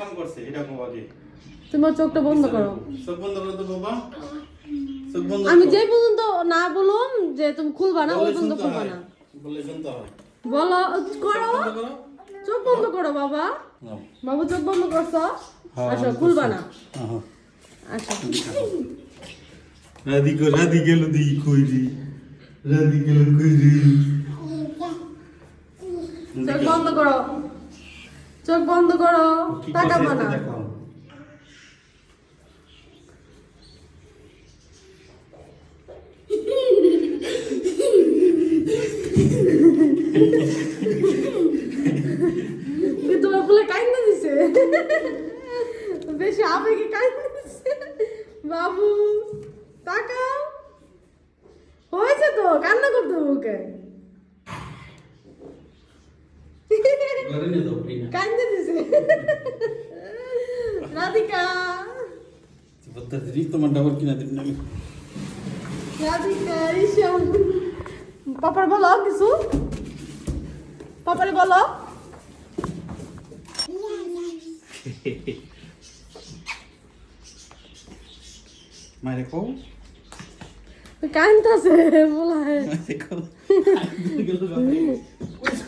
কাম করছে এটা বাবাকে তোমার চোখটা বন্ধ করো। চোখ বন্ধ করো তো বাবা, চোখ বন্ধ আমি করো। যে পর্যন্ত না বললাম যে তুমি খুলবা না ওই পর্যন্ত খুলবা না। বলে শুনতে হয়। বলো করো, বন্ধ করো। চোখ বন্ধ করো বাবা। নাও। বাবু চোখ বন্ধ করছো? হ্যাঁ, আসো আমি খুলবা করছি। না। হ্যাঁ। আসো রাধি গেল দি কইরি, রাধি গেল কইরি। চোখ বন্ধ করো, চোখ বন্ধ করো, কি তাকাবো করছে না। দেখাও। তোমার ফুলে কাইন্দা দিছে, বেশি আবেগে কাইন্দা দিছে। বাবু তাকাও, হয়েছে তো, কান্না করতে ওকে ঘরে নিয়ে যাও এই না। কাইন্দা দিছে। রাধিকা, বলতে দিই তোমার ডাবল কিনা দিন না। রাধিকা ইসম পাপার বলো কিছু, পাপারে বলো। মারে কও, কাইন্দাছে বলা হয়। মারে কও। গেল বাবা।